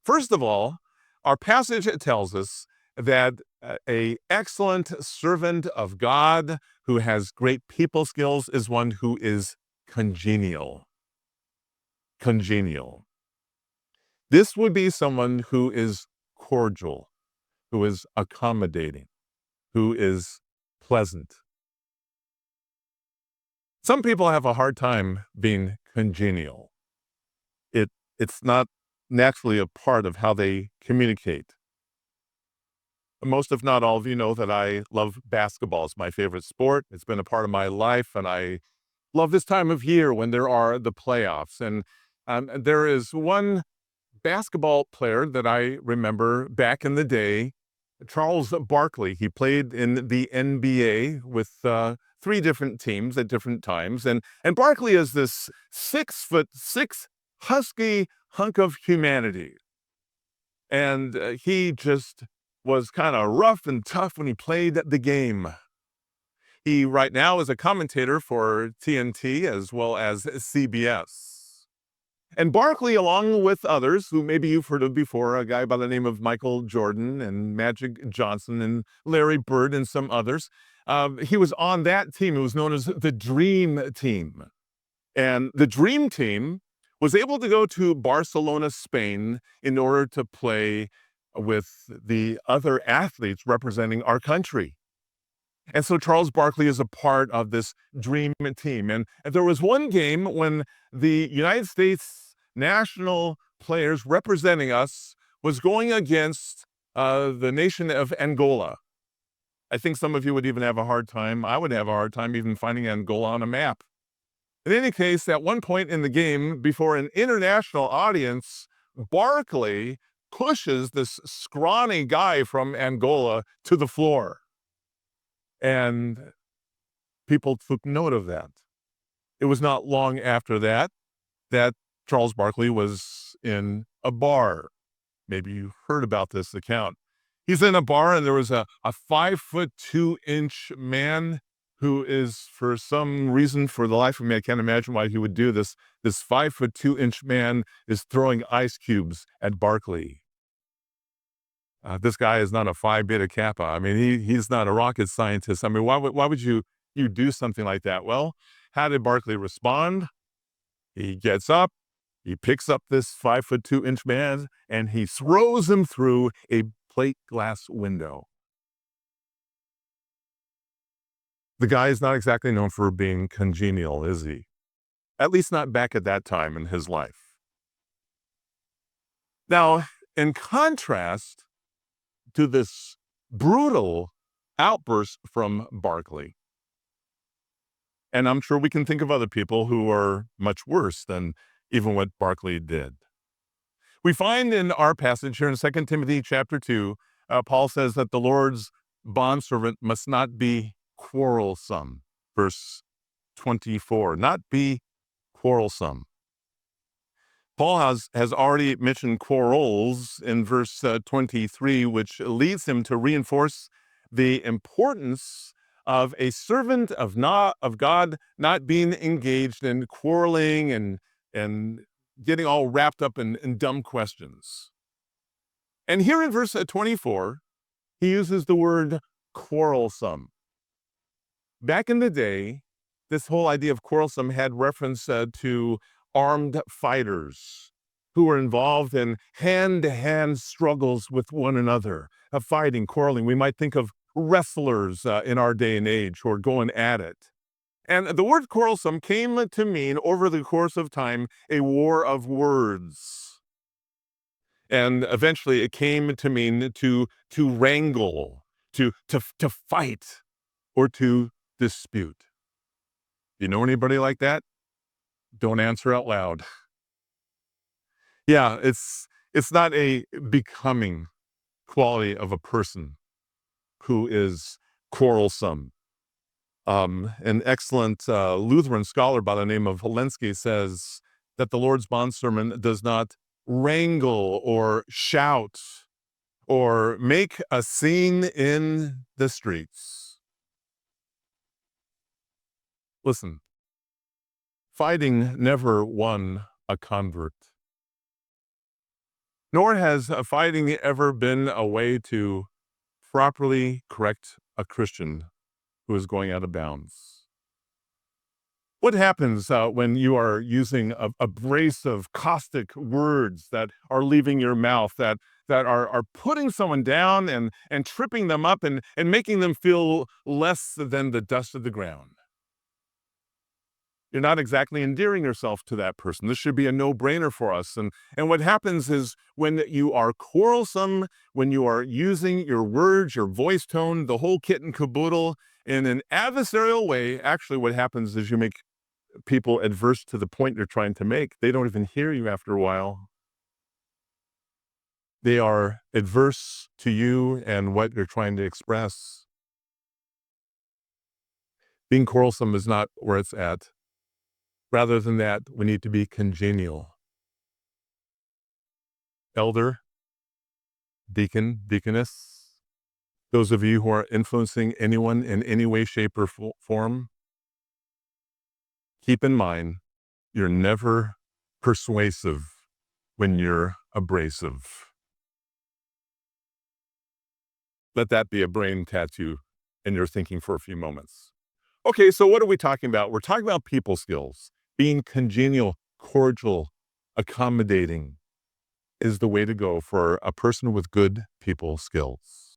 First of all, our passage tells us that a excellent servant of God who has great people skills is one who is congenial. Congenial. This would be someone who is cordial, who is accommodating, who is pleasant. Some people have a hard time being congenial. It's not naturally a part of how they communicate. Most, if not all of you, know that I love basketball. It's my favorite sport. It's been a part of my life, and I love this time of year when there are the playoffs. And there is one basketball player that I remember back in the day, Charles Barkley. He played in the NBA with three different teams at different times. And Barkley is this 6'6" husky hunk of humanity. And he just was kind of rough and tough when he played the game. He right now is a commentator for TNT as well as CBS. And Barkley, along with others who maybe you've heard of before, a guy by the name of Michael Jordan and Magic Johnson and Larry Bird and some others, he was on that team. It was known as the Dream Team. And the Dream Team was able to go to Barcelona, Spain, in order to play with the other athletes representing our country. And so Charles Barkley is a part of this Dream Team. And there was one game when the United States national players representing us was going against the nation of Angola. I think some of you would even have a hard time. I would have a hard time even finding Angola on a map. In any case, at one point in the game, before an international audience, Barkley pushes this scrawny guy from Angola to the floor. And people took note of that. It was not long after that Charles Barkley was in a bar. Maybe you heard about this account. He's in a bar and there was a 5'2" man who is, for some reason, for the life of me, I can't imagine why he would do this. This 5'2" man is throwing ice cubes at Barkley. This guy is not a Phi Beta Kappa. I mean, he's not a rocket scientist. I mean, why would you do something like that? Well, how did Barkley respond? He gets up, he picks up this 5'2" man, and he throws him through a plate glass window. The guy is not exactly known for being congenial, is he? At least not back at that time in his life. Now, in contrast to this brutal outburst from Barkley, and I'm sure we can think of other people who are much worse than even what Barkley did. We find in our passage here in 2 Timothy chapter 2, Paul says that the Lord's bondservant must not be quarrelsome. Verse 24, not be quarrelsome. Paul has already mentioned quarrels in verse 23, which leads him to reinforce the importance of a servant of God not being engaged in quarreling and getting all wrapped up in dumb questions. And here in verse 24, he uses the word quarrelsome. Back in the day, this whole idea of quarrelsome had reference to armed fighters who were involved in hand-to-hand struggles with one another, of fighting, quarreling. We might think of wrestlers in our day and age who are going at it. And the word quarrelsome came to mean, over the course of time, a war of words. And eventually it came to mean to wrangle, to fight, or to dispute. You know anybody like that? Don't answer out loud. Yeah, it's not a becoming quality of a person who is quarrelsome. An excellent Lutheran scholar by the name of Helensky says that the Lord's bondservant does not wrangle or shout or make a scene in the streets. Listen, fighting never won a convert. Nor has fighting ever been a way to properly correct a Christian who is going out of bounds. What happens when you are using a brace of caustic words that are leaving your mouth, that are putting someone down and tripping them up and making them feel less than the dust of the ground? You're not exactly endearing yourself to that person. This should be a no-brainer for us. And what happens is when you are quarrelsome, when you are using your words, your voice tone, the whole kit and caboodle in an adversarial way, actually what happens is you make people adverse to the point you're trying to make. They don't even hear you after a while. They are adverse to you and what you're trying to express. Being quarrelsome is not where it's at. Rather than that, we need to be congenial. Elder, deacon, deaconess, those of you who are influencing anyone in any way, shape, or form, keep in mind you're never persuasive when you're abrasive. Let that be a brain tattoo in your thinking for a few moments. Okay, so what are we talking about? We're talking about people skills. Being congenial, cordial, accommodating is the way to go for a person with good people skills.